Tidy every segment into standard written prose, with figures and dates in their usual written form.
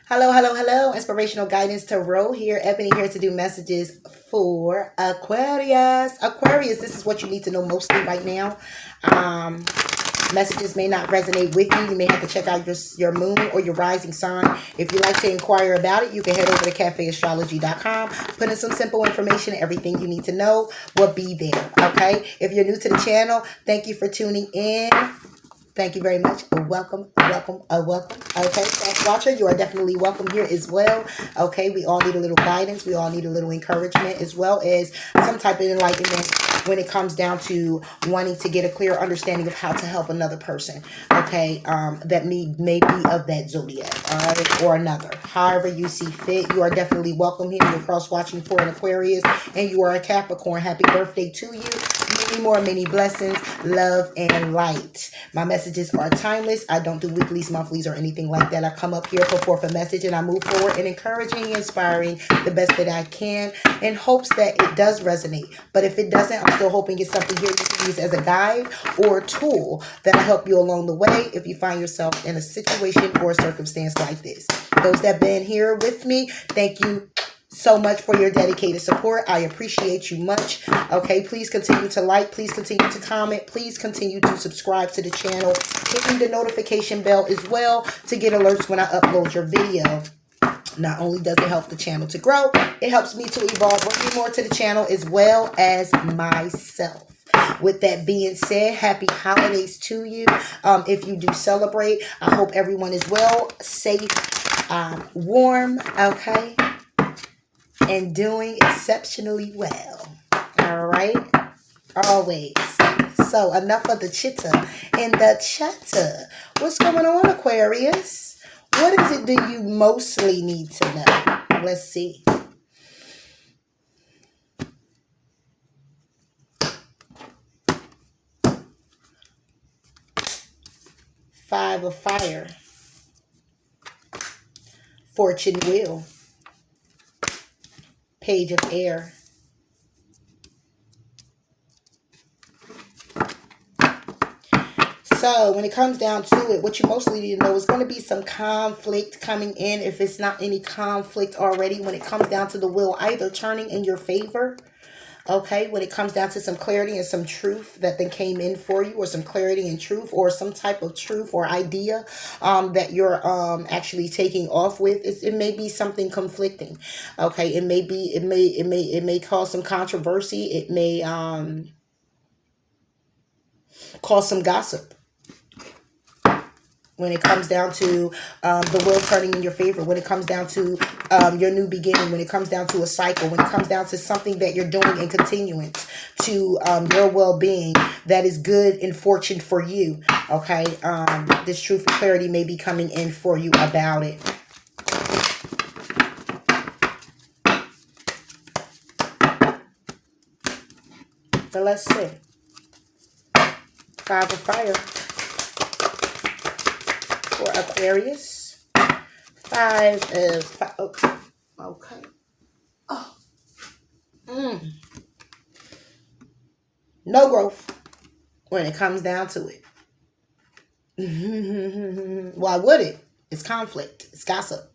Hello, hello, hello. Inspirational guidance tarot here. Ebony here to do messages for Aquarius. Aquarius, this is what you need to know mostly right now. Um, Messages may not resonate with you. You may have to check out your moon or your rising sign. If you'd like to inquire about it, you can head over to cafeastrology.com. Put in some simple information. Everything you need to know will be there. Okay. If you're new to the channel, thank you for tuning in. Thank you very much. Welcome, welcome, welcome. Okay, fast watcher, you are definitely welcome here as well. Okay, we all need a little guidance. We all need a little encouragement as well as some type of enlightenment when it comes down to wanting to get a clear understanding of how to help another person. Okay, that may be of that zodiac, all right, or another. However you see fit, you are definitely welcome here. You're cross watching for an Aquarius and you are a Capricorn. Happy birthday to you. Many blessings, love, and light. My messages are timeless. I don't do weeklies, monthlies, or anything like that. I come up here, put forth a message, and I move forward and encouraging, inspiring the best that I can in hopes that it does resonate. But if it doesn't, I'm still hoping it's something here you can use as a guide or a tool that'll help you along the way if you find yourself in a situation or a circumstance like this. Those that have been here with me, thank you so much for your dedicated support. I appreciate you much. Okay, please continue to like, please continue to comment, please continue to subscribe to the channel, hitting the notification bell as well to get alerts when I upload your video. Not only does it help the channel to grow, it helps me to evolve, bringing more to the channel as well as myself. With that being said, happy holidays to you. If you do celebrate, I hope everyone is well, safe, warm, okay, and doing exceptionally well. All right? Always. So enough of the chitter and the chatter. What's going on, Aquarius? What is it that you mostly need to know? Let's see. Five of fire. Fortune wheel. Page of air. So when it comes down to it, what you mostly need to know is going to be some conflict coming in. If it's not any conflict already, when it comes down to the wheel, either turning in your favor. Okay, when it comes down to some clarity and some truth that then came in for you, or some clarity and truth, or some type of truth or idea that you're actually taking off with, it may be something conflicting. Okay, it may cause some controversy. It may cause some gossip. When it comes down to the world turning in your favor, when it comes down to your new beginning, when it comes down to a cycle, when it comes down to something that you're doing in continuance to your well-being that is good in fortune for you, okay? This truth and clarity may be coming in for you about it. So let's see. Five of fire. For Aquarius, five of fire. Okay. Oh. No growth when it comes down to it. Why would it? It's conflict. It's gossip.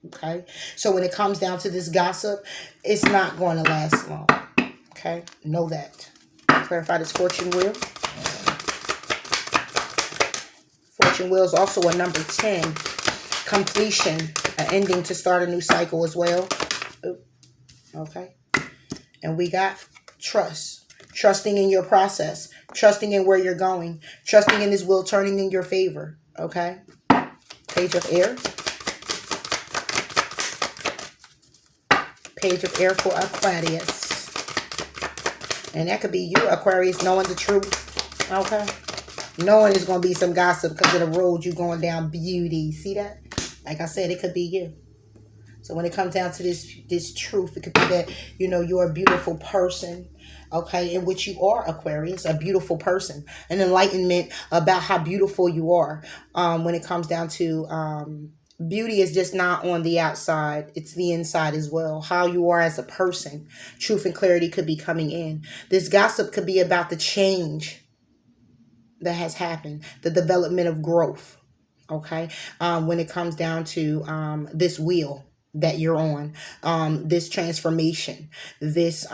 Okay. So when it comes down to this gossip, it's not going to last long. Okay. Know that. Clarify this fortune wheel. Fortune wheel is also a number 10. Completion. An ending to start a new cycle as well. Okay. And we got trust. Trusting in your process. Trusting in where you're going. Trusting in this wheel turning in your favor. Okay. Page of air. Page of air for Aquarius. And that could be you, Aquarius, knowing the truth. Okay. Knowing it's going to be some gossip because of the road you're going down, beauty. See that? Like I said, it could be you. So when it comes down to this truth, it could be that, you know, you're a beautiful person, okay, in which you are, Aquarius, a beautiful person. An enlightenment about how beautiful you are. When it comes down to beauty is just not on the outside. It's the inside as well. How you are as a person. Truth and clarity could be coming in. This gossip could be about the change that has happened, the development of growth. Okay. When it comes down to this wheel that you're on, this transformation, this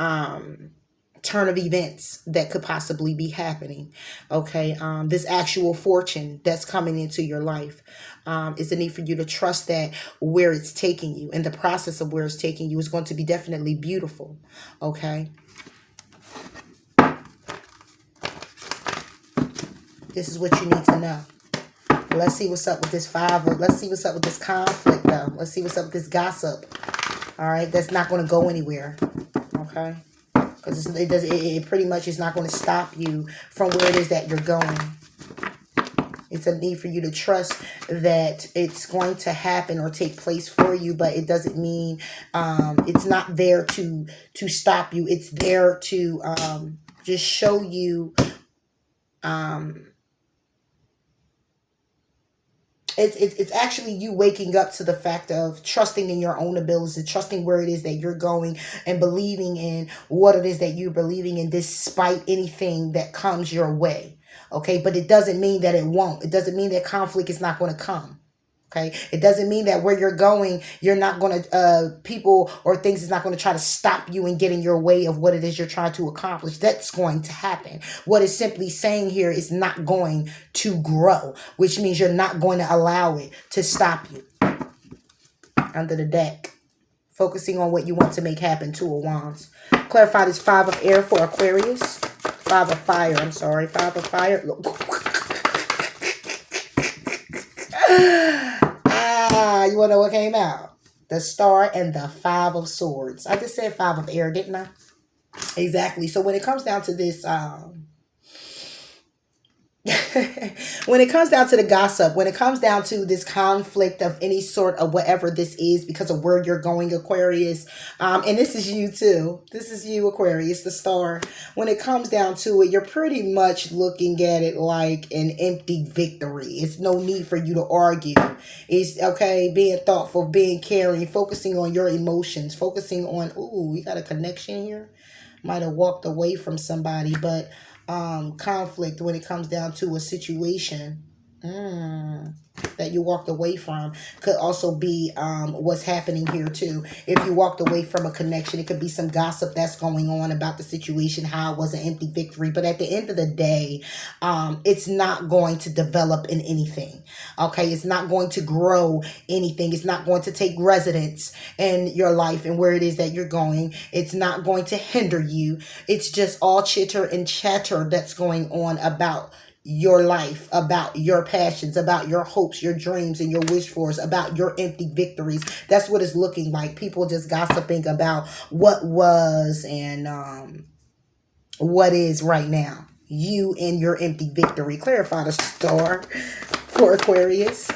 turn of events that could possibly be happening. Okay. This actual fortune that's coming into your life. It's a need for you to trust that where it's taking you and the process of where it's taking you is going to be definitely beautiful. Okay. This is what you need to know. Let's see what's up with this five. Let's see what's up with this conflict, though. Let's see what's up with this gossip. All right, that's not going to go anywhere. Okay, because it pretty much is not going to stop you from where it is that you're going. It's a need for you to trust that it's going to happen or take place for you, but it doesn't mean it's not there to stop you. It's there to just show you. It's actually you waking up to the fact of trusting in your own abilities and trusting where it is that you're going and believing in what it is that you're believing in despite anything that comes your way. Okay, but it doesn't mean that it won't. It doesn't mean that conflict is not going to come. Okay, it doesn't mean that where you're going, you're not going to, people or things is not going to try to stop you and get in your way of what it is you're trying to accomplish. That's going to happen. What it's simply saying here is not going to grow, which means you're not going to allow it to stop you. Under the deck, focusing on what you want to make happen. Two of Wands. Clarify this Five of Air for Aquarius. Five of Fire, I'm sorry. Five of Fire. You want to know what came out? The Star and the Five of Swords. I just said Five of Air, didn't I? Exactly. So when it comes down to this, when it comes down to the gossip, when it comes down to this conflict of any sort of whatever this is because of where you're going, Aquarius, and this is you too. This is you, Aquarius, the Star. When it comes down to it, you're pretty much looking at it like an empty victory. It's no need for you to argue. It's okay, being thoughtful, being caring, focusing on your emotions, focusing on, ooh, we got a connection here. Might have walked away from somebody, but conflict when it comes down to a situation that you walked away from could also be what's happening here too. If you walked away from a connection, it could be some gossip that's going on about the situation, how it was an empty victory. But at the end of the day, it's not going to develop in anything. Okay, it's not going to grow anything. It's not going to take residence in your life and where it is that you're going. It's not going to hinder you. It's just all chitter and chatter that's going on about your life, about your passions, about your hopes, your dreams, and your wish fors, about your empty victories. That's what it's looking like. People just gossiping about what was and what is right now. You and your empty victory. Clarify the Star for Aquarius.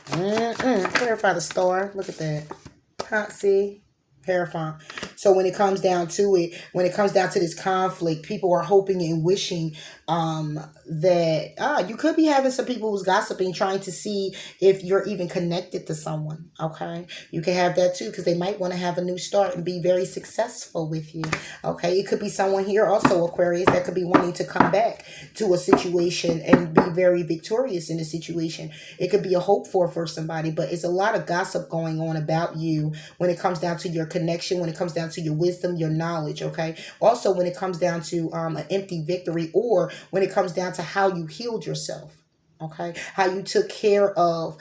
Clarify the Star. Look at that. See? Paraphant. So when it comes down to it, when it comes down to this conflict, people are hoping and wishing that you could be having some people who's gossiping, trying to see if you're even connected to someone. Okay, you can have that too, because they might want to have a new start and be very successful with you. Okay, it could be someone here also, Aquarius, that could be wanting to come back to a situation and be very victorious in the situation. It could be a hope for somebody, but it's a lot of gossip going on about you when it comes down to your connection, when it comes down to your wisdom, your knowledge. Okay, also when it comes down to an empty victory, or when it comes down to how you healed yourself. Okay, how you took care of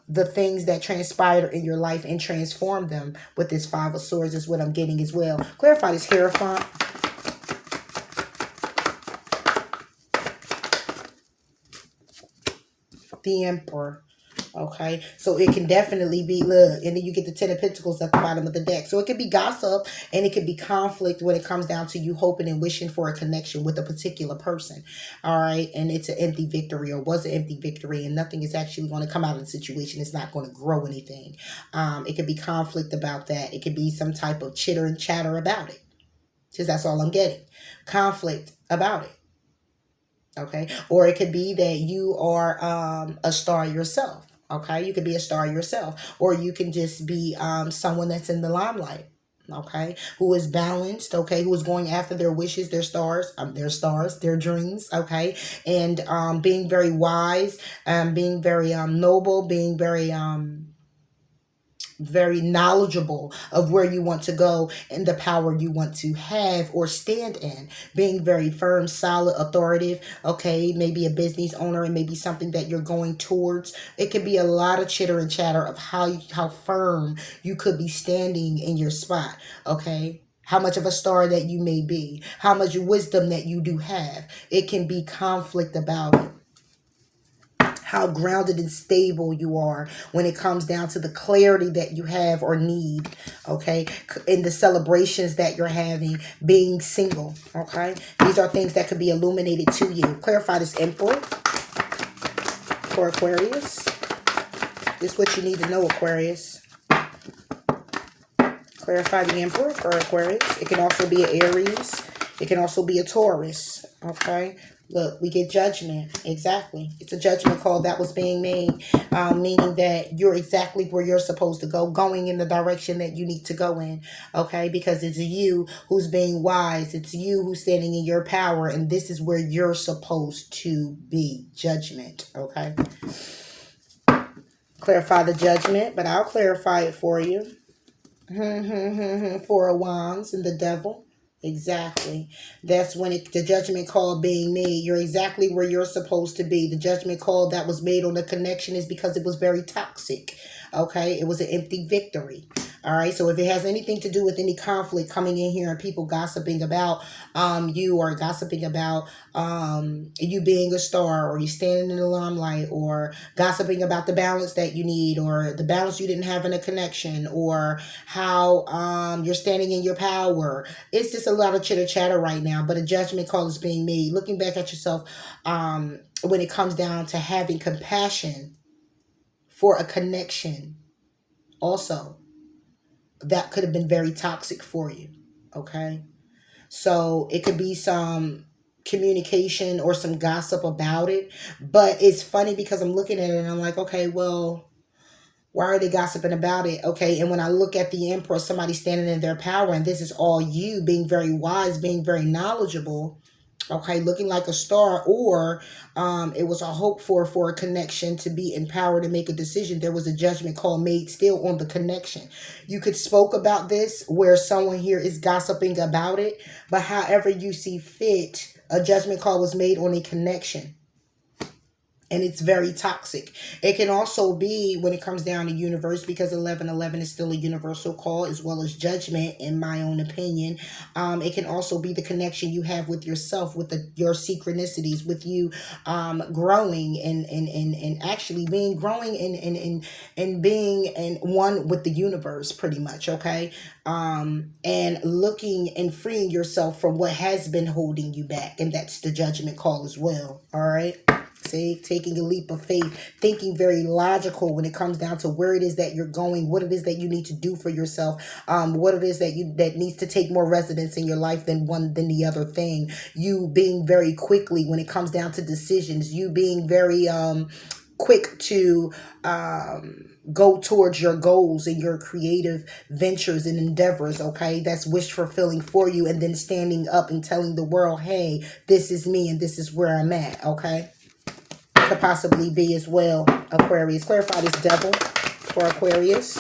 the things that transpired in your life and transformed them with this Five of Swords is what I'm getting as well. Clarify this Hierophant. The Emperor. Okay, so it can definitely be, look, and then you get the Ten of Pentacles at the bottom of the deck. So it could be gossip and it could be conflict when it comes down to you hoping and wishing for a connection with a particular person. All right, and it's an empty victory, or was an empty victory, and nothing is actually going to come out of the situation. It's not going to grow anything. It could be conflict about that. It could be some type of chitter and chatter about it. Because that's all I'm getting. Conflict about it. Okay, or it could be that you are a star yourself. Okay, you could be a star yourself, or you can just be someone that's in the limelight. okay, who is balanced, okay, who is going after their wishes, their dreams, okay, and being very wise, being very noble, being very knowledgeable of where you want to go and the power you want to have or stand in, being very firm, solid, authoritative, okay, maybe a business owner and maybe something that you're going towards. It could be a lot of chitter and chatter of how firm you could be standing in your spot, okay, how much of a star that you may be, how much wisdom that you do have. It can be conflict about it, how grounded and stable you are when it comes down to the clarity that you have or need, okay, in the celebrations that you're having, being single, okay. These are things that could be illuminated to you. Clarify this Emperor for Aquarius. This is what you need to know, Aquarius. Clarify the Emperor for Aquarius. It can also be an Aries. It can also be a Taurus, okay. Look, we get judgment. Exactly. It's a judgment call that was being made, meaning that you're exactly where you're supposed to go, going in the direction that you need to go in, okay? Because it's you who's being wise. It's you who's standing in your power, and this is where you're supposed to be. Judgment, okay? Clarify the judgment, but I'll clarify it for you. Four of Wands and the Devil. Exactly. That's when the judgment call being made. You're exactly where you're supposed to be. The judgment call that was made on the connection is because it was very toxic. Okay. It was an empty victory. All right. So if it has anything to do with any conflict coming in here and people gossiping about you, or gossiping about you being a star, or you standing in the limelight, or gossiping about the balance that you need, or the balance you didn't have in a connection, or how you're standing in your power. It's just a lot of chitter chatter right now, but a judgment call is being made. Looking back at yourself, when it comes down to having compassion for a connection, also, that could have been very toxic for you, okay? So it could be some communication or some gossip about it, but it's funny because I'm looking at it and I'm like, okay, well, why are they gossiping about it? Okay, and when I look at the Emperor, somebody standing in their power, and this is all you being very wise, being very knowledgeable, okay, looking like a star, or it was a hope for a connection to be empowered to make a decision. There was a judgment call made still on the connection. You could spoke about this where someone here is gossiping about it, but however you see fit, a judgment call was made on a connection. And it's very toxic. It can also be when it comes down to universe, because 1111 is still a universal call, as well as judgment, in my own opinion. It can also be the connection you have with yourself, with your synchronicities, with you growing and actually being growing and being in one with the universe, pretty much, okay? And looking and freeing yourself from what has been holding you back. And that's the judgment call as well, all right? See, taking a leap of faith, thinking very logical when it comes down to where it is that you're going, what it is that you need to do for yourself, what it is that needs to take more residence in your life than the other thing. You being very quickly when it comes down to decisions, you being very quick to go towards your goals and your creative ventures and endeavors, okay? That's wish fulfilling for you, and then standing up and telling the world, hey, this is me and this is where I'm at, okay? Could possibly be as well, Aquarius. Clarify this Devil for Aquarius.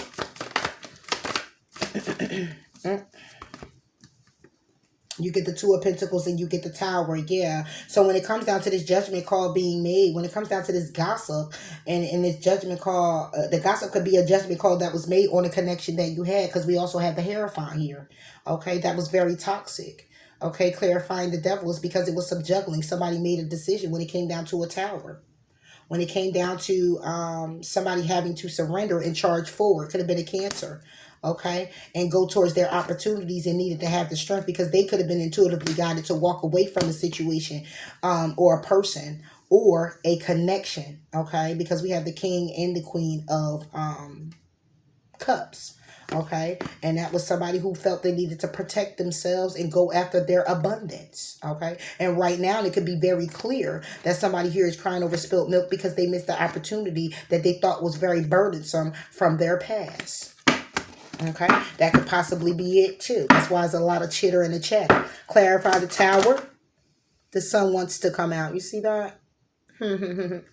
You get the Two of Pentacles and you get the Tower, yeah. So when it comes down to this judgment call being made, when it comes down to this gossip and this judgment call, the gossip could be a judgment call that was made on a connection that you had, because we also have the Hierophant here, okay? That was very toxic. Okay, clarifying the Devil is because it was some juggling. Somebody made a decision when it came down to a Tower. When it came down to somebody having to surrender and charge forward, could have been a Cancer, okay, and go towards their opportunities, and needed to have the strength because they could have been intuitively guided to walk away from a situation or a person or a connection, okay, because we have the King and the Queen of Cups. Okay, and that was somebody who felt they needed to protect themselves and go after their abundance. Okay, and right now it could be very clear that somebody here is crying over spilt milk because they missed the opportunity that they thought was very burdensome from their past. Okay, that could possibly be it too. That's why there's a lot of chitter in the chat. Clarify the Tower. The sun wants to come out. You see that? The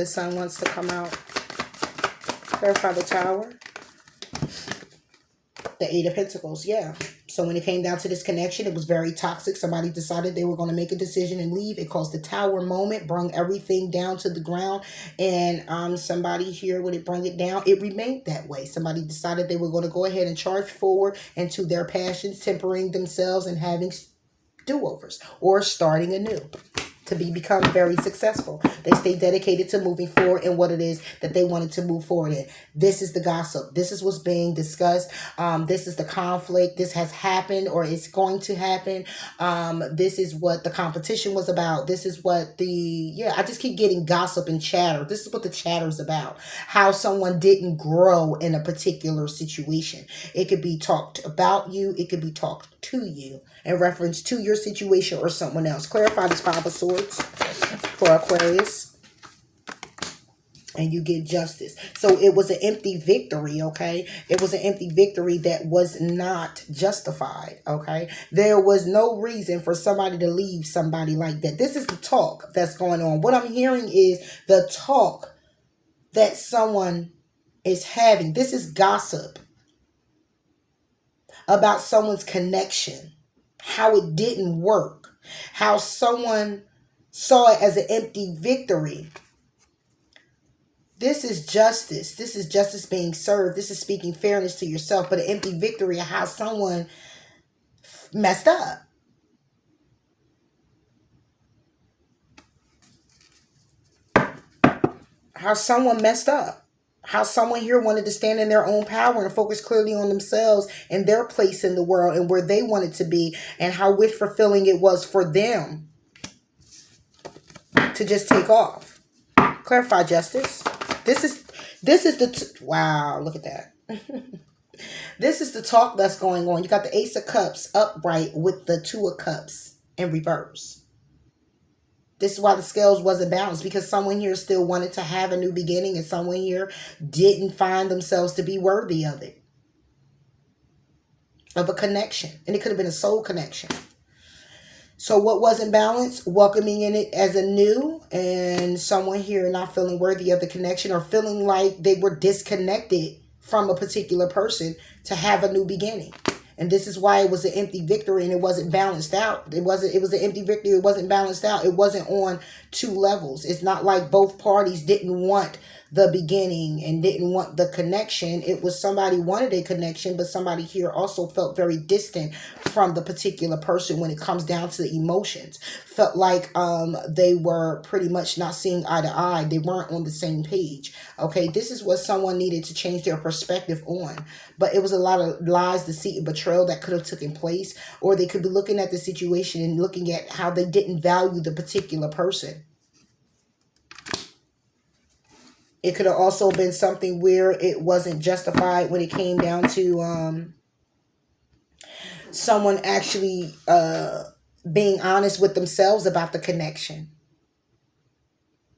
sun wants to come out. Clarify the Tower. The Eight of Pentacles, yeah. So when it came down to this connection, it was very toxic. Somebody decided they were going to make a decision and leave. It caused the Tower moment, brung everything down to the ground. And somebody here, when it brung it down, it remained that way. Somebody decided they were going to go ahead and charge forward into their passions, tempering themselves and having do-overs or starting anew to become very successful. They stay dedicated to moving forward in what it is that they wanted to move forward in. This is the gossip. This is what's being discussed. This is the conflict. This has happened or is going to happen. This is what the competition was about. This is what I just keep getting gossip and chatter. This is what the chatter is about. How someone didn't grow in a particular situation. It could be talked about you. It could be talked to you in reference to your situation or someone else. Clarify this Five of Swords for Aquarius. And you get justice. So it was an empty victory, okay? It was an empty victory that was not justified, okay? There was no reason for somebody to leave somebody like that. This is the talk that's going on. What I'm hearing is the talk that someone is having. This is gossip about someone's connection, how it didn't work, how someone saw it as an empty victory. This is justice. This is justice being served. This is speaking fairness to yourself, but an empty victory of how someone messed up. How someone messed up. How someone here wanted to stand in their own power and focus clearly on themselves and their place in the world and where they wanted to be, and how wish fulfilling it was for them to just take off. Clarify justice. This is the wow, look at that. This is the talk that's going on. You got the Ace of Cups upright with the Two of Cups in reverse. This is why the scales wasn't balanced, because someone here still wanted to have a new beginning and someone here didn't find themselves to be worthy of it. Of a connection. And it could have been a soul connection. So what wasn't balanced? Welcoming in it as a new, and someone here not feeling worthy of the connection or feeling like they were disconnected from a particular person to have a new beginning. And this is why it was an empty victory and it wasn't balanced out. It was an empty victory. It wasn't balanced out. It wasn't on two levels. It's not like both parties didn't want the beginning and didn't want the connection. It was somebody wanted a connection, but somebody here also felt very distant from the particular person when it comes down to the emotions. Felt like they were pretty much not seeing eye to eye. They weren't on the same page. Okay, this is what someone needed to change their perspective on. But it was a lot of lies, deceit, and betrayal that could have taken place. Or they could be looking at the situation and looking at how they didn't value the particular person. It could have also been something where it wasn't justified when it came down to someone actually being honest with themselves about the connection.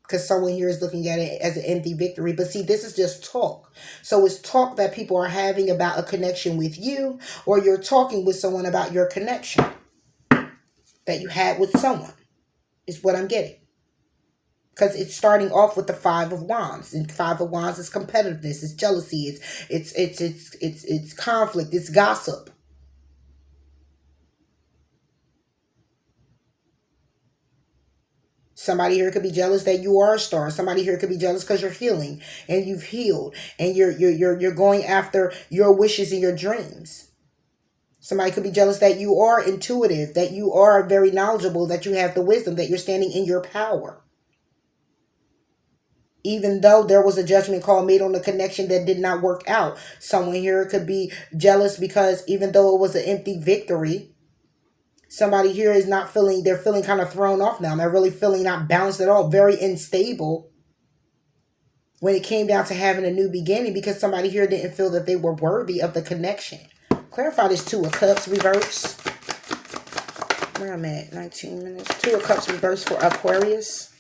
Because someone here is looking at it as an empty victory. But see, this is just talk. So it's talk that people are having about a connection with you, or you're talking with someone about your connection that you had with someone, is what I'm getting. Because it's starting off with the Five of Wands. And Five of Wands is competitiveness, it's jealousy, it's conflict, it's gossip. Somebody here could be jealous that you are a star. Somebody here could be jealous because you're healing and you've healed and you're going after your wishes and your dreams. Somebody could be jealous that you are intuitive, that you are very knowledgeable, that you have the wisdom, that you're standing in your power. Even though there was a judgment call made on the connection that did not work out. Someone here could be jealous because even though it was an empty victory, somebody here is not feeling, they're feeling kind of thrown off now. They're really feeling not balanced at all, very unstable when it came down to having a new beginning, because somebody here didn't feel that they were worthy of the connection. Clarify this Two of Cups reverse. Where I'm at, 19 minutes. Two of Cups reverse for Aquarius.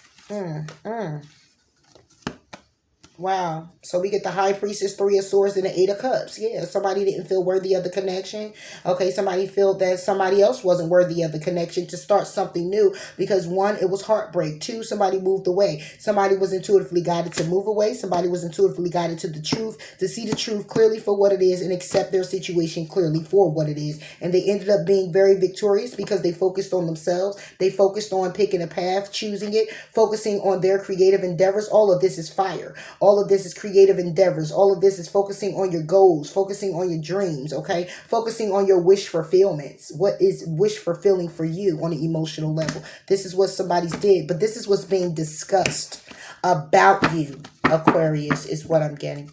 Wow. So we get the High Priestess, Three of Swords, and the Eight of Cups. Yeah, somebody didn't feel worthy of the connection. Okay, somebody felt that somebody else wasn't worthy of the connection to start something new because one, it was heartbreak. Two, somebody moved away. Somebody was intuitively guided to move away. Somebody was intuitively guided to the truth, to see the truth clearly for what it is and accept their situation clearly for what it is. And they ended up being very victorious because they focused on themselves. They focused on picking a path, choosing it, focusing on their creative endeavors. All of this is fire. All of this is creative endeavors. All of this is focusing on your goals, focusing on your dreams, okay? Focusing on your wish fulfillments. What is wish fulfilling for you on an emotional level? This is what somebody's did, but this is what's being discussed about you, Aquarius, is what I'm getting.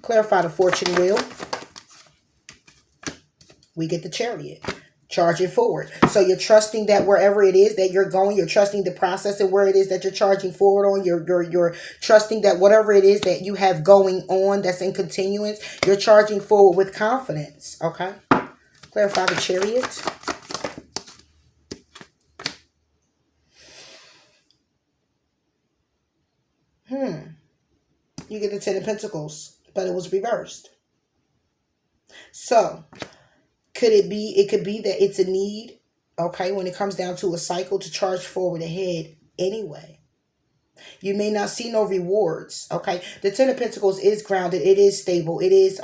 Clarify the fortune wheel. We get the Chariot. Charging forward. So you're trusting that wherever it is that you're going, you're trusting the process and where it is that you're charging forward on. You're trusting that whatever it is that you have going on that's in continuance, you're charging forward with confidence. Okay. Clarify the Chariot. You get the Ten of Pentacles, but it was reversed. So could it be, it could be that it's a need, okay, when it comes down to a cycle to charge forward ahead anyway. You may not see no rewards, okay? The Ten of Pentacles is grounded. It is stable. It is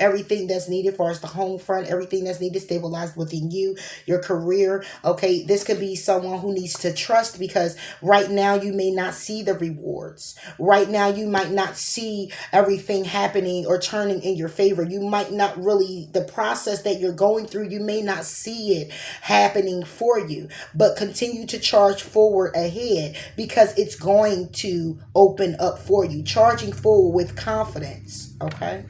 everything that's needed for us, the home front, everything that's needed stabilized within you, your career. Okay, this could be someone who needs to trust because right now you may not see the rewards. Right now you might not see everything happening or turning in your favor. You might not really, the process that you're going through, you may not see it happening for you, but continue to charge forward ahead because it's going to open up for you. Charging forward with confidence, okay?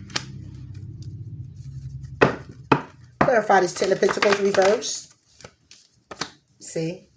Clarify this Ten of Pentacles reverse. See?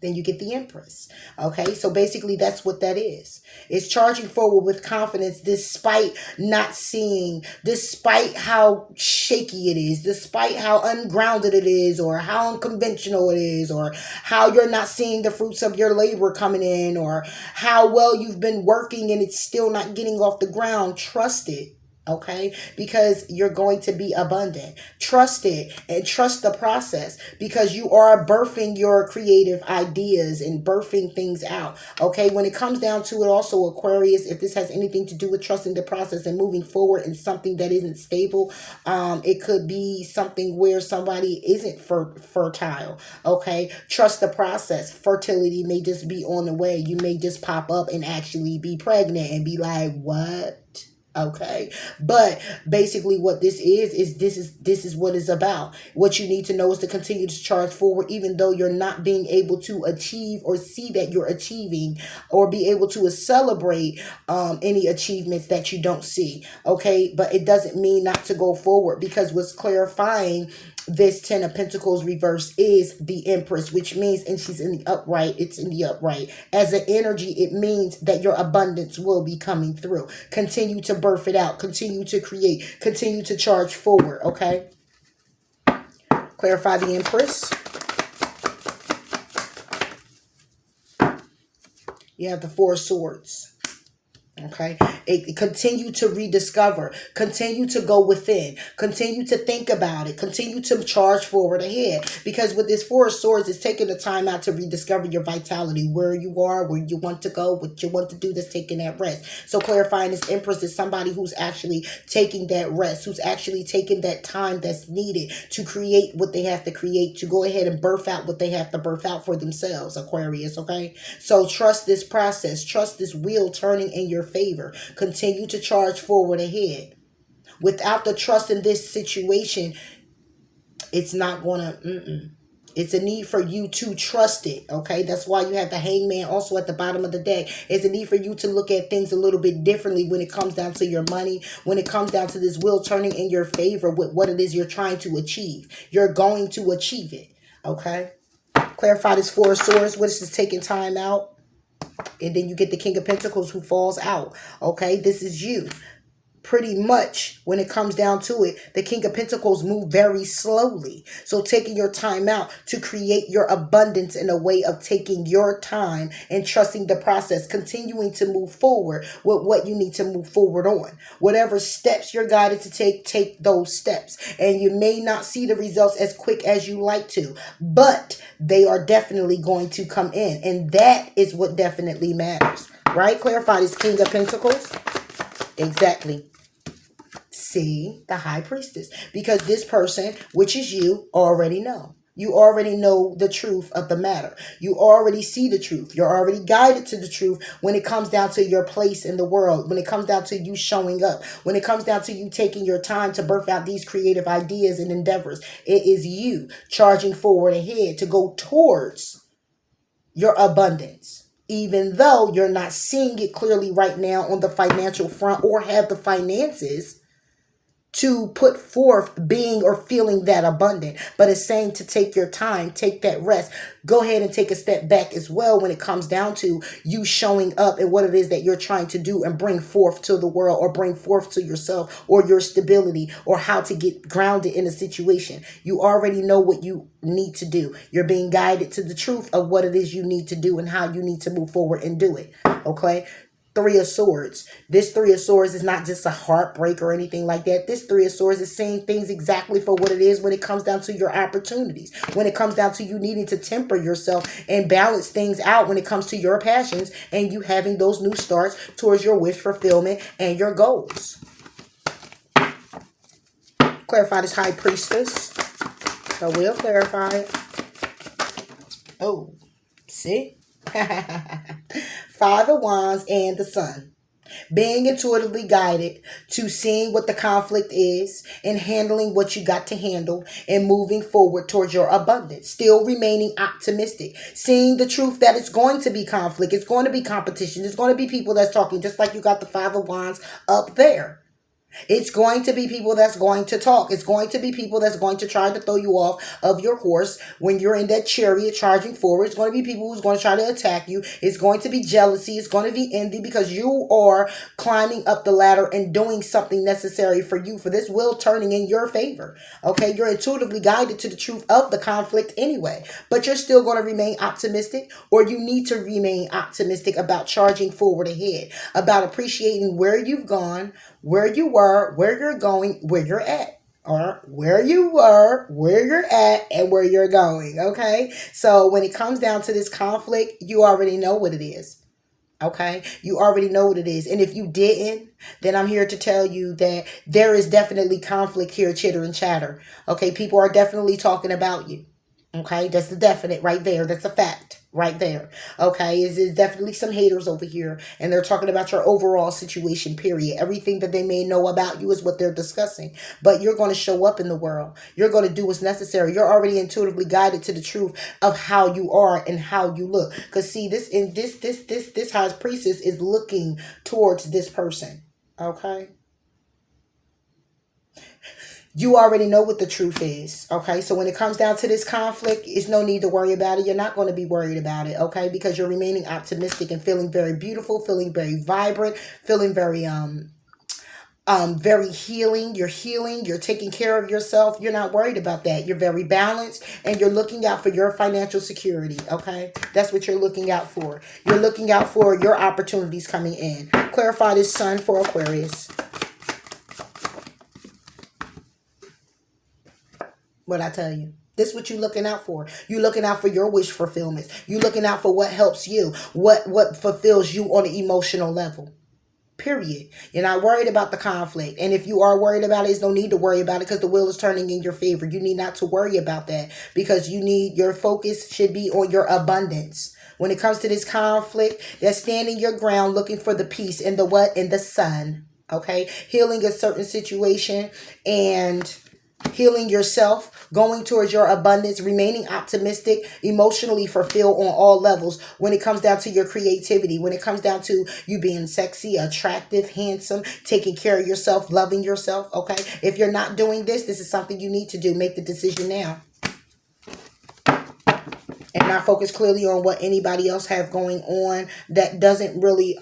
Then you get the Empress. Okay, so basically that's what that is. It's charging forward with confidence despite not seeing, despite how shaky it is, despite how ungrounded it is, or how unconventional it is, or how you're not seeing the fruits of your labor coming in, or how well you've been working and it's still not getting off the ground. Trust it. Okay, because you're going to be abundant. Trust it and trust the process because you are birthing your creative ideas and birthing things out. Okay, when it comes down to it, also Aquarius, if this has anything to do with trusting the process and moving forward in something that isn't stable, it could be something where somebody isn't fertile. Okay, trust the process. Fertility may just be on the way. You may just pop up and actually be pregnant and be like, what? Okay, but basically what this is what it's about. What you need to know is to continue to charge forward even though you're not being able to achieve or see that you're achieving or be able to celebrate any achievements that you don't see. Okay, but it doesn't mean not to go forward because what's clarifying this Ten of Pentacles reverse is the Empress, which means, and she's in the upright, it's in the upright. As an energy, it means that your abundance will be coming through. Continue to birth it out. Continue to create. Continue to charge forward, okay? Clarify the Empress. You have the Four of Swords. Okay, continue to rediscover, continue to go within, continue to think about it, continue to charge forward ahead. Because with this Four of Swords, it's taking the time out to rediscover your vitality, where you are, where you want to go, what you want to do, that's taking that rest. So clarifying this Empress is somebody who's actually taking that rest, who's actually taking that time that's needed to create what they have to create, to go ahead and birth out what they have to birth out for themselves, Aquarius, okay? So trust this process, trust this wheel turning in your favor. Continue to charge forward ahead. Without the trust in this situation, it's not gonna it's a need for you to trust it, okay? That's why you have the Hangman also at the bottom of the deck. It's a need for you to look at things a little bit differently when it comes down to your money, when it comes down to this wheel turning in your favor with what it is you're trying to achieve. You're going to achieve it, okay? Clarify this Four of Swords, what is this taking time out? And then you get the King of Pentacles who falls out. Okay, this is you. pretty much when it comes down to it, the King of Pentacles move very slowly. So taking your time out to create your abundance in a way of taking your time and trusting the process, continuing to move forward with what you need to move forward on. Whatever steps you're guided to take those steps. And you may not see the results as quick as you like to, but they are definitely going to come in. And that is what definitely matters. Right? Clarify this King of Pentacles. Exactly. See, the High Priestess. Because this person, which is you, already know. You already know the truth of the matter. You already see the truth. You're already guided to the truth when it comes down to your place in the world. When it comes down to you showing up. When it comes down to you taking your time to birth out these creative ideas and endeavors. It is you charging forward ahead to go towards your abundance. Even though you're not seeing it clearly right now on the financial front or have the finances to put forth being or feeling that abundant. But it's saying to take your time, take that rest. Go ahead and take a step back as well when it comes down to you showing up and what it is that you're trying to do and bring forth to the world or bring forth to yourself or your stability or how to get grounded in a situation. You already know what you need to do. You're being guided to the truth of what it is you need to do and how you need to move forward and do it. Okay? Three of Swords. This Three of Swords is not just a heartbreak or anything like that. This Three of Swords is saying things exactly for what it is when it comes down to your opportunities. When it comes down to you needing to temper yourself and balance things out when it comes to your passions and you having those new starts towards your wish fulfillment and your goals. Clarify this High Priestess. I will clarify it. Oh, see? Five of Wands and the Sun. Being intuitively guided to seeing what the conflict is and handling what you got to handle and moving forward towards your abundance. Still remaining optimistic. Seeing the truth that it's going to be conflict. It's going to be competition. There's going to be people that's talking just like you got the Five of Wands up there. It's going to be people that's going to talk. It's going to be people that's going to try to throw you off of your horse when you're in that chariot charging forward. It's going to be people who's going to try to attack you. It's going to be jealousy. It's going to be envy because you are climbing up the ladder and doing something necessary for you, for this wheel turning in your favor. Okay, you're intuitively guided to the truth of the conflict anyway, but you're still going to remain optimistic, or you need to remain optimistic about charging forward ahead, about appreciating where you've gone, where you were, where you're going, where you're at. Or where you were, where you're at, and where you're going. Okay? So when it comes down to this conflict, you already know what it is. Okay? You already know what it is. And if you didn't, then I'm here to tell you that there is definitely conflict here, chitter and chatter. Okay? People are definitely talking about you. Okay? That's the definite right there. That's a fact. Right there. Okay, is definitely some haters over here, and they're talking about your overall situation, period. Everything that they may know about you is what they're discussing. But you're going to show up in the world. You're going to do what's necessary. You're already intuitively guided to the truth of how you are and how you look. Because see, this High Priestess is looking towards this person. Okay. You already know what the truth is, okay? So when it comes down to this conflict, it's no need to worry about it. You're not going to be worried about it, okay? Because you're remaining optimistic and feeling very beautiful, feeling very vibrant, feeling very very healing. You're healing. You're taking care of yourself. You're not worried about that. You're very balanced, and you're looking out for your financial security, okay? That's what you're looking out for. You're looking out for your opportunities coming in. Clarify this Sun for Aquarius. What I tell you. This is what you're looking out for. You're looking out for your wish fulfillments. You're looking out for what helps you. What fulfills you on an emotional level. Period. You're not worried about the conflict. And if you are worried about it, there's no need to worry about it because the wheel is turning in your favor. You need not to worry about that because your focus should be on your abundance. When it comes to this conflict, they're standing your ground looking for the peace in the what? In the sun. Okay? Healing a certain situation and healing yourself, going towards your abundance, remaining optimistic, emotionally fulfilled on all levels when it comes down to your creativity, when it comes down to you being sexy, attractive, handsome, taking care of yourself, loving yourself, okay? If you're not doing this, this is something you need to do. Make the decision now. And not focus clearly on what anybody else have going on that doesn't really,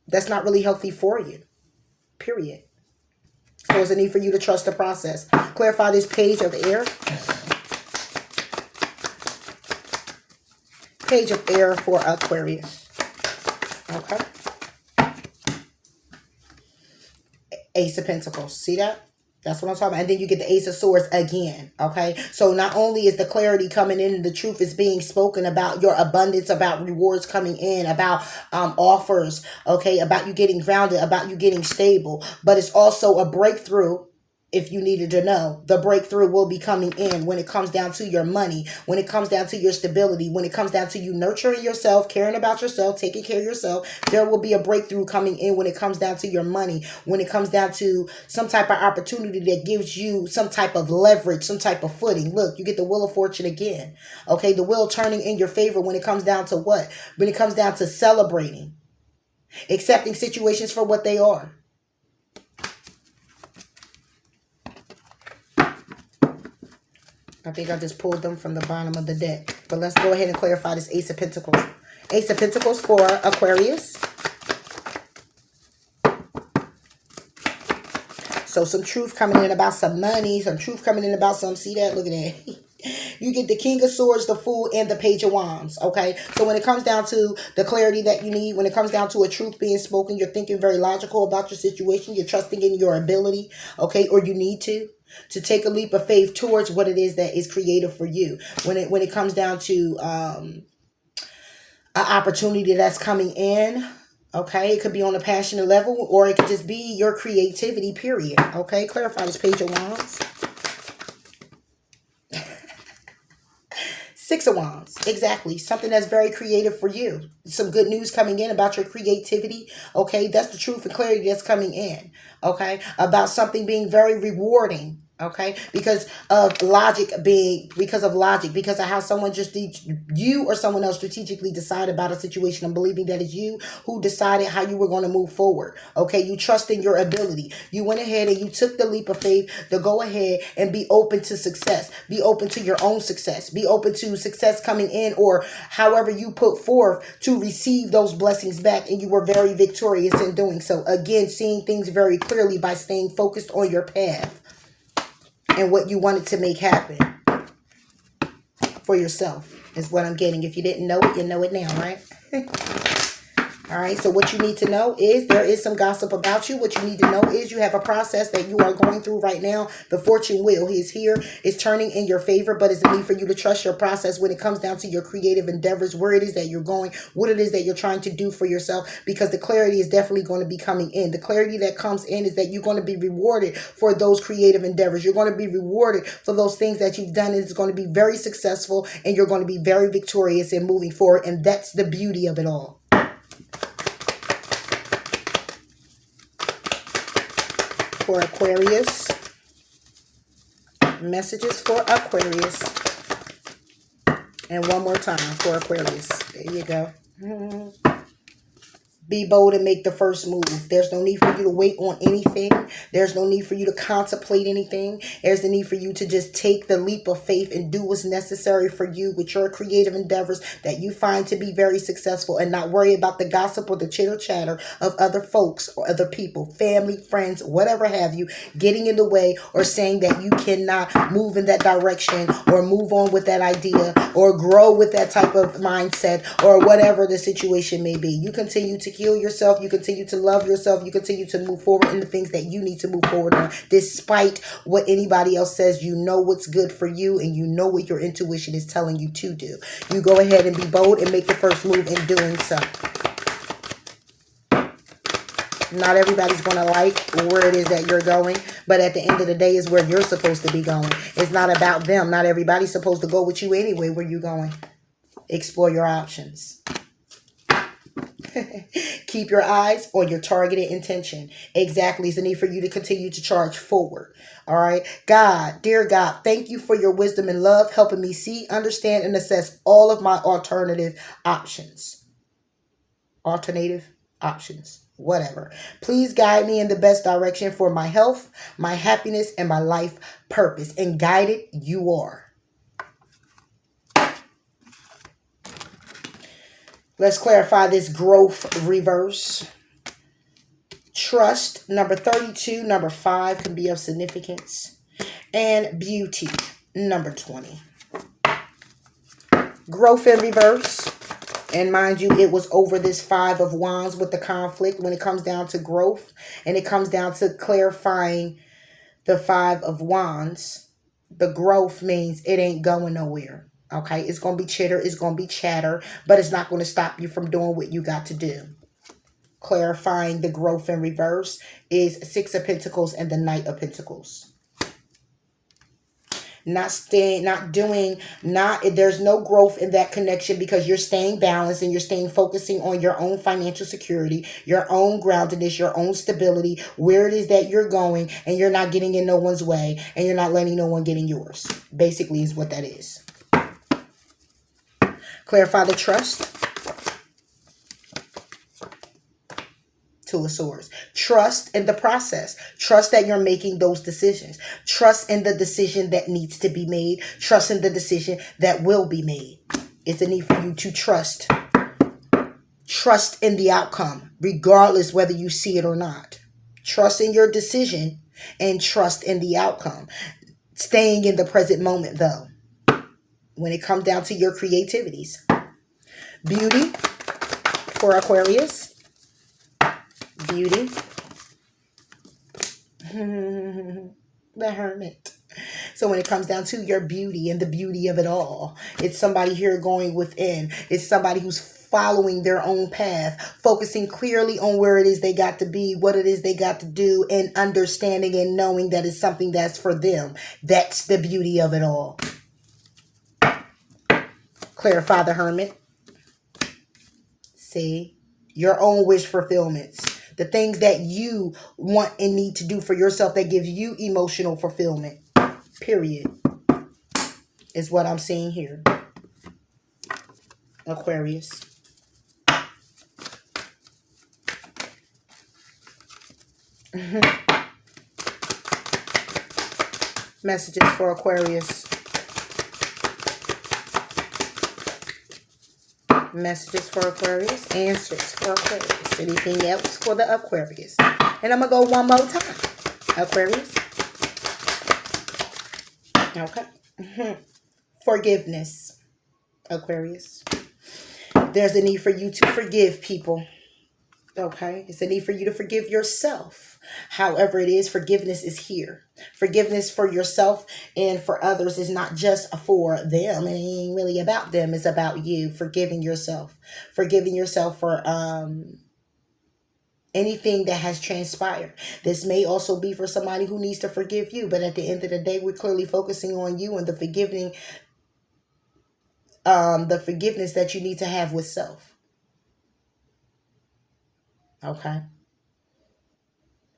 that's not really healthy for you. period. So there's a need for you to trust the process. Clarify this page of air. Page of air for Aquarius. Okay. Ace of Pentacles. See that? That's what I'm talking about. And then you get the Ace of Swords again. Okay. So not only is the clarity coming in, the truth is being spoken about your abundance, about rewards coming in, about offers, okay, about you getting grounded, about you getting stable, but it's also a breakthrough. If you needed to know, the breakthrough will be coming in when it comes down to your money, when it comes down to your stability, when it comes down to you nurturing yourself, caring about yourself, taking care of yourself. There will be a breakthrough coming in when it comes down to your money, when it comes down to some type of opportunity that gives you some type of leverage, some type of footing. Look, you get the Wheel of Fortune again. Okay, the wheel turning in your favor when it comes down to what? When it comes down to celebrating, accepting situations for what they are. I think I just pulled them from the bottom of the deck. But let's go ahead and clarify this Ace of Pentacles. Ace of Pentacles for Aquarius. So some truth coming in about some money. Some truth coming in about some... See that? Look at that. You get the King of Swords, the Fool, and the Page of Wands. Okay? So when it comes down to the clarity that you need, when it comes down to a truth being spoken, you're thinking very logical about your situation. You're trusting in your ability. Okay? Or you need to take a leap of faith towards what it is that is creative for you. When it comes down to an opportunity that's coming in, okay, it could be on a passionate level, or it could just be your creativity, period. Okay, clarify this Page of Wands. Six of Wands, exactly. Something that's very creative for you. Some good news coming in about your creativity. Okay, that's the truth and clarity that's coming in. Okay, about something being very rewarding. Okay, because of logic, because of how someone just you or someone else strategically decided about a situation. I'm believing that it's you who decided how you were going to move forward. Okay, you trust in your ability. You went ahead and you took the leap of faith to go ahead and be open to success. Be open to your own success. Be open to success coming in, or however you put forth to receive those blessings back. And you were very victorious in doing so. Again, seeing things very clearly by staying focused on your path and what you wanted to make happen for yourself is what I'm getting. If you didn't know it, you know it now, right? All right, so what you need to know is there is some gossip about you. What you need to know is you have a process that you are going through right now. The fortune wheel is here. It's turning in your favor, but it's a need for you to trust your process when it comes down to your creative endeavors, where it is that you're going, what it is that you're trying to do for yourself, because the clarity is definitely going to be coming in. The clarity that comes in is that you're going to be rewarded for those creative endeavors. You're going to be rewarded for those things that you've done. It's going to be very successful, and you're going to be very victorious in moving forward, and that's the beauty of it all. For Aquarius, messages for Aquarius, and one more time for Aquarius. There you go. Be bold and make the first move. There's no need for you to wait on anything. There's no need for you to contemplate anything. There's the need for you to just take the leap of faith and do what's necessary for you with your creative endeavors that you find to be very successful, and not worry about the gossip or the chitter chatter of other folks or other people, family, friends, whatever have you, getting in the way or saying that you cannot move in that direction or move on with that idea or grow with that type of mindset or whatever the situation may be. You continue to heal yourself. You continue to love yourself. You continue to move forward in the things that you need to move forward on, despite what anybody else says. You know what's good for you, and you know what your intuition is telling you to do. You go ahead and be bold and make the first move in doing so. Not everybody's going to like where it is that you're going, but at the end of the day is where you're supposed to be going. It's not about them. Not everybody's supposed to go with you anyway where you're going. Explore your options. Keep your eyes on your targeted intention. Exactly. It's the need for you to continue to charge forward. All right. God, dear God, thank you for your wisdom and love, helping me see, understand, and assess all of my alternative options. Whatever. Please guide me in the best direction for my health, my happiness, and my life purpose. And guided you are. Let's clarify this growth reverse. Trust, number 32. Number 5 can be of significance. And beauty, number 20. Growth in reverse. And mind you, it was over this 5 of Wands with the conflict when it comes down to growth. And it comes down to clarifying the 5 of Wands. The growth means it ain't going nowhere. Okay, it's going to be chitter, it's going to be chatter, but it's not going to stop you from doing what you got to do. Clarifying the growth in reverse is 6 of Pentacles and the Knight of Pentacles. There's no growth in that connection because you're staying balanced and you're staying focusing on your own financial security, your own groundedness, your own stability, where it is that you're going, and you're not getting in no one's way and you're not letting no one get in yours. Basically is what that is. Clarify the trust. Two of Swords. Trust in the process. Trust that you're making those decisions. Trust in the decision that needs to be made. Trust in the decision that will be made. It's a need for you to trust. Trust in the outcome, regardless whether you see it or not. Trust in your decision and trust in the outcome. Staying in the present moment, though, when it comes down to your creativities. Beauty for Aquarius. Beauty. The Hermit. So when it comes down to your beauty and the beauty of it all, it's somebody here going within. It's somebody who's following their own path, focusing clearly on where it is they got to be, what it is they got to do, and understanding and knowing that it's something that's for them. That's the beauty of it all. Clarify the Hermit. See? Your own wish fulfillments. The things that you want and need to do for yourself that gives you emotional fulfillment. Period. Is what I'm seeing here. Aquarius. Messages for Aquarius. Messages for Aquarius. Answers for Aquarius. Anything else for the Aquarius? And I'm going to go one more time. Aquarius. Okay. Forgiveness. Aquarius. There's a need for you to forgive people. Okay. It's a need for you to forgive yourself. However it is, forgiveness is here. Forgiveness for yourself and for others is not just for them. It ain't really about them. It's about you. Forgiving yourself. Forgiving yourself for anything that has transpired. This may also be for somebody who needs to forgive you. But at the end of the day, we're clearly focusing on you and the forgiving, the forgiveness that you need to have with self. Okay.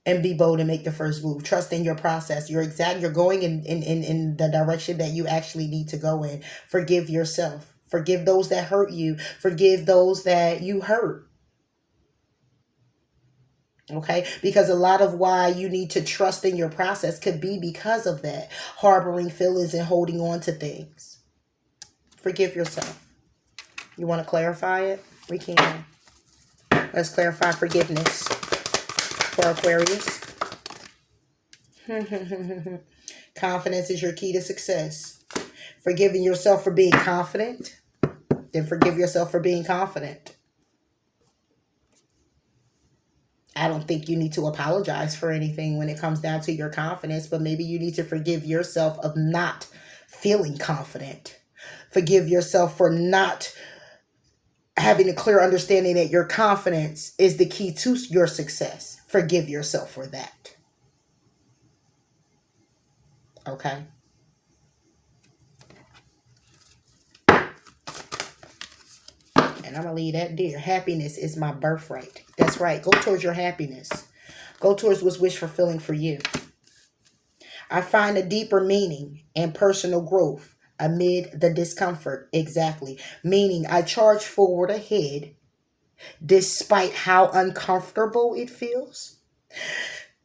And be bold and make the first move. Trust in your process. You're going in the direction that you actually need to go in. Forgive yourself. Forgive those that hurt you. Forgive those that you hurt. Okay? Because a lot of why you need to trust in your process could be because of that. Harboring feelings and holding on to things. Forgive yourself. You want to clarify it? We can. Let's clarify forgiveness. For Aquarius. Confidence is your key to success. Forgiving yourself for being confident. Then forgive yourself for being confident. I don't think you need to apologize for anything when it comes down to your confidence, but maybe you need to forgive yourself of not feeling confident. Forgive yourself for not having a clear understanding that your confidence is the key to your success. Forgive yourself for that. Okay? And I'm going to leave that there. Happiness is my birthright. That's right. Go towards your happiness. Go towards what's wish fulfilling for you. I find a deeper meaning and personal growth amid the discomfort. Exactly. Meaning I charge forward ahead despite how uncomfortable it feels.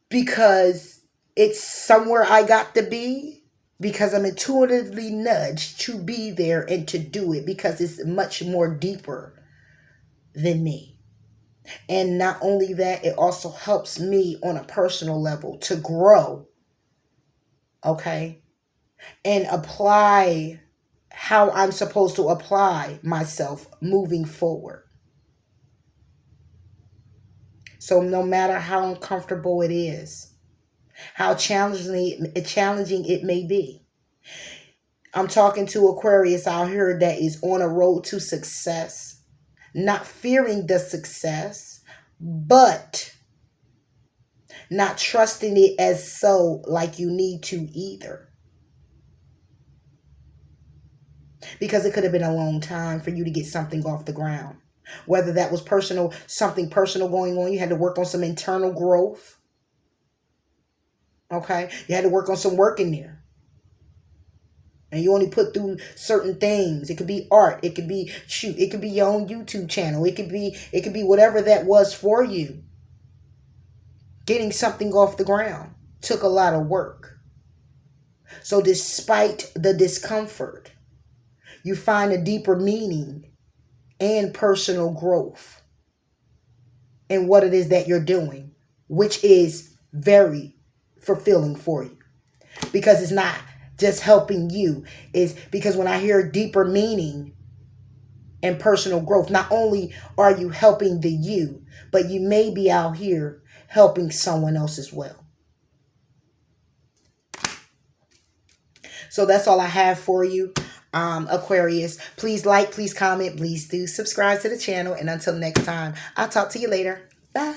Because it's somewhere I got to be. Because I'm intuitively nudged to be there and to do it. Because it's much more deeper than me. And not only that, it also helps me on a personal level to grow, okay, and apply how I'm supposed to apply myself moving forward. So no matter how uncomfortable it is, how challenging it may be, I'm talking to Aquarius out here that is on a road to success, not fearing the success, but not trusting it as so like you need to either. Because it could have been a long time for you to get something off the ground. Whether that was personal, something personal going on, you had to work on some internal growth. Okay? You had to work on some work in there. And you only put through certain things. It could be art. It could be shoot. It could be your own YouTube channel. It could be whatever that was for you. Getting something off the ground took a lot of work. So despite the discomfort, you find a deeper meaning and personal growth in what it is that you're doing, which is very fulfilling for you. Because it's not just helping you, is because when I hear deeper meaning and personal growth, not only are you helping the you, but you may be out here helping someone else as well. So that's all I have for you, Aquarius. Please like, please comment, please do subscribe to the channel. And until next time, I'll talk to you later. Bye.